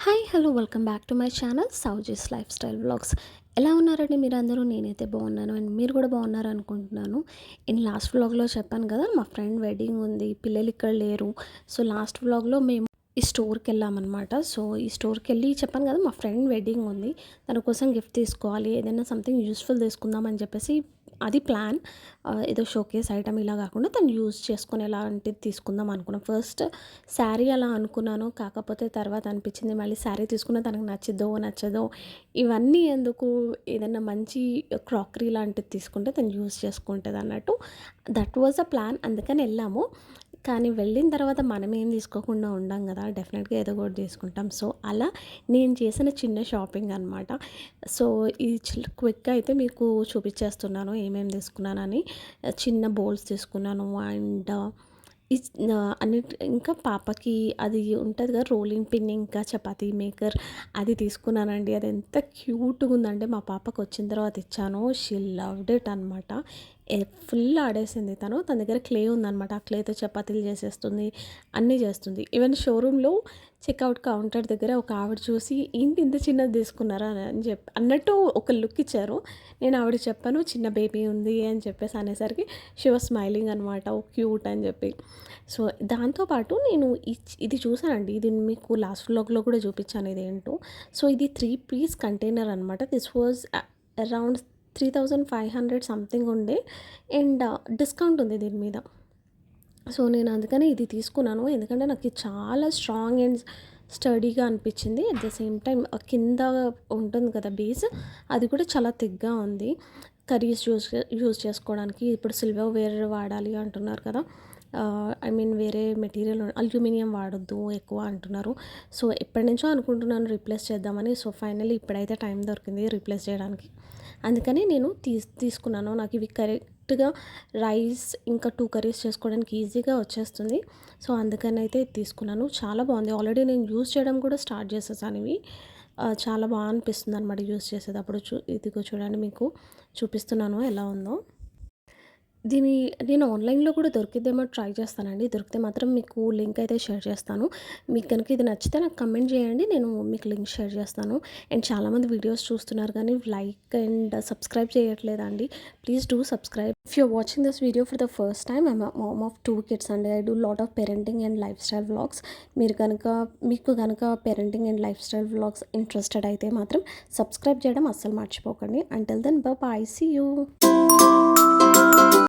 Hi hello welcome back to my channel Sowji's life style vlogs. ఎలా ఉన్నారండి మీరందరూ? నేనైతే బాగున్నాను అండ్ మీరు కూడా బాగున్నారు అనుకుంటున్నాను. నేను లాస్ట్ వ్లాగ్లో చెప్పాను కదా, మా ఫ్రెండ్ వెడ్డింగ్ ఉంది, పిల్లలు ఇక్కడ లేరు. సో లాస్ట్ వ్లాగ్లో మేము ఈ స్టోర్కి వెళ్ళామన్నమాట. సో ఈ స్టోర్కి వెళ్ళి చెప్పాను కదా, మా ఫ్రెండ్ వెడ్డింగ్ ఉంది, తన కోసం గిఫ్ట్ తీసుకోవాలి, ఏదైనా సంథింగ్ యూస్ఫుల్ తీసుకుందాం అని చెప్పేసి అది ప్లాన్. ఏదో షోకేస్ ఐటమ్ ఇలా కాకుండా తను యూజ్ చేసుకుని ఎలాంటిది తీసుకుందాం అనుకున్నాం. ఫస్ట్ శారీ అలా అనుకున్నాను, కాకపోతే తర్వాత అనిపించింది మళ్ళీ శారీ తీసుకున్న తనకు నచ్చిద్దో నచ్చదో, ఇవన్నీ ఎందుకు, ఏదైనా మంచి క్రాకరీ లాంటిది తీసుకుంటే తను యూజ్ చేసుకుంటుంది అన్నట్టు. దట్ వాజ్ అ ప్లాన్, అందుకని వెళ్ళాము. కానీ వెళ్ళిన తర్వాత మనం ఏం తీసుకోకుండా ఉండం కదా, డెఫినెట్గా ఏదో ఒకటి తీసుకుంటాం. సో అలా నేను చేసిన చిన్న షాపింగ్ అనమాట. సో ఈ క్విక్గా అయితే మీకు చూపించేస్తున్నాను ఏమేమి తీసుకున్నానని. చిన్న బౌల్స్ తీసుకున్నాను అండ్ అన్నిటి ఇంకా పాపకి అది ఉంటుంది కదా రోలింగ్ పిన్, ఇంకా చపాతీ మేకర్, అది తీసుకున్నానండి. అది ఎంత క్యూట్గా ఉందంటే మా పాపకు వచ్చిన తర్వాత ఇచ్చాను, షీ లవ్డ్ ఇట్ అనమాట. ఫుల్ ఆడేసింది తన దగ్గర క్లే ఉందనమాట. ఆ క్లేతో చపాతీలు చేసేస్తుంది, అన్నీ చేస్తుంది. ఈవెన్ షోరూంలో చెక్అవుట్ కౌంటర్ దగ్గర ఒక ఆవిడ చూసి ఏంటి ఇంత చిన్నది తీసుకున్నారా అని అన్నట్టు ఒక లుక్ ఇచ్చారు. నేను ఆవిడ చెప్పాను చిన్న బేబీ ఉంది అని చెప్పేసి అనేసరికి షీ వాజ్ స్మైలింగ్ అనమాట, ఓ క్యూట్ అని చెప్పి. సో దాంతోపాటు నేను ఇది చూసానండి, ఇది మీకు లాస్ట్ వ్లాగ్లో కూడా చూపించాను ఇదేంటో. సో ఇది 3 పీస్ కంటైనర్ అనమాట. దిస్ వాజ్ అరౌండ్ 3500 సంథింగ్ ఉండే అండ్ డిస్కౌంట్ ఉంది దీని మీద. సో నేను అందుకని ఇది తీసుకున్నాను, ఎందుకంటే నాకు ఇది చాలా స్ట్రాంగ్ అండ్ స్టడీగా అనిపించింది. అట్ ద సేమ్ టైం కింద ఉంటుంది కదా బేస్, అది కూడా చాలా థిక్గా ఉంది. కర్రీస్ యూజ్ చేసుకోవడానికి ఇప్పుడు సిల్వర్ వేర్ వాడాలి అంటున్నారు కదా, ఐ మీన్ వేరే మెటీరియల్ అల్యూమినియం వాడొద్దు ఎక్కువ అంటున్నారు. సో ఎప్పటి నుంచో అనుకుంటున్నాను రీప్లేస్ చేద్దామని. సో ఫైనల్లీ ఇప్పుడైతే టైం దొరికింది రీప్లేస్ చేయడానికి, అందుకని నేను తీసుకున్నాను. నాకు ఇవి కరెక్ట్గా రైస్ ఇంకా 2 కర్రీస్ చేసుకోవడానికి ఈజీగా వచ్చేస్తుంది. సో అందుకని అయితే ఇది తీసుకున్నాను. చాలా బాగుంది, ఆల్రెడీ నేను యూజ్ చేయడం కూడా స్టార్ట్ చేసేసాను ఇవి. చాలా బాగా అనిపిస్తుంది అనమాట యూజ్ చేసేటప్పుడు. ఇదిగో చూడండి, మీకు చూపిస్తున్నాను ఎలా ఉందో. నేను ఆన్లైన్లో కూడా దొరికిద్దేమో ట్రై చేస్తానండి, దొరికితే మాత్రం మీకు లింక్ అయితే షేర్ చేస్తాను. మీకు కనుక ఇది నచ్చితే నాకు కమెంట్ చేయండి, నేను మీకు లింక్ షేర్ చేస్తాను. అండ్ చాలామంది వీడియోస్ చూస్తున్నారు కానీ లైక్ అండ్ సబ్స్క్రైబ్ చేయట్లేదండి. Please do subscribe. If you're watching this video for the first time, I'm mom of 2 kids అండి. I do lot of parenting and life style vlogs. మీకు కనుక parenting and life style vlogs interested అయితే మాత్రం subscribe చేయడం అస్సలు మర్చిపోకండి. Until then bye, see you.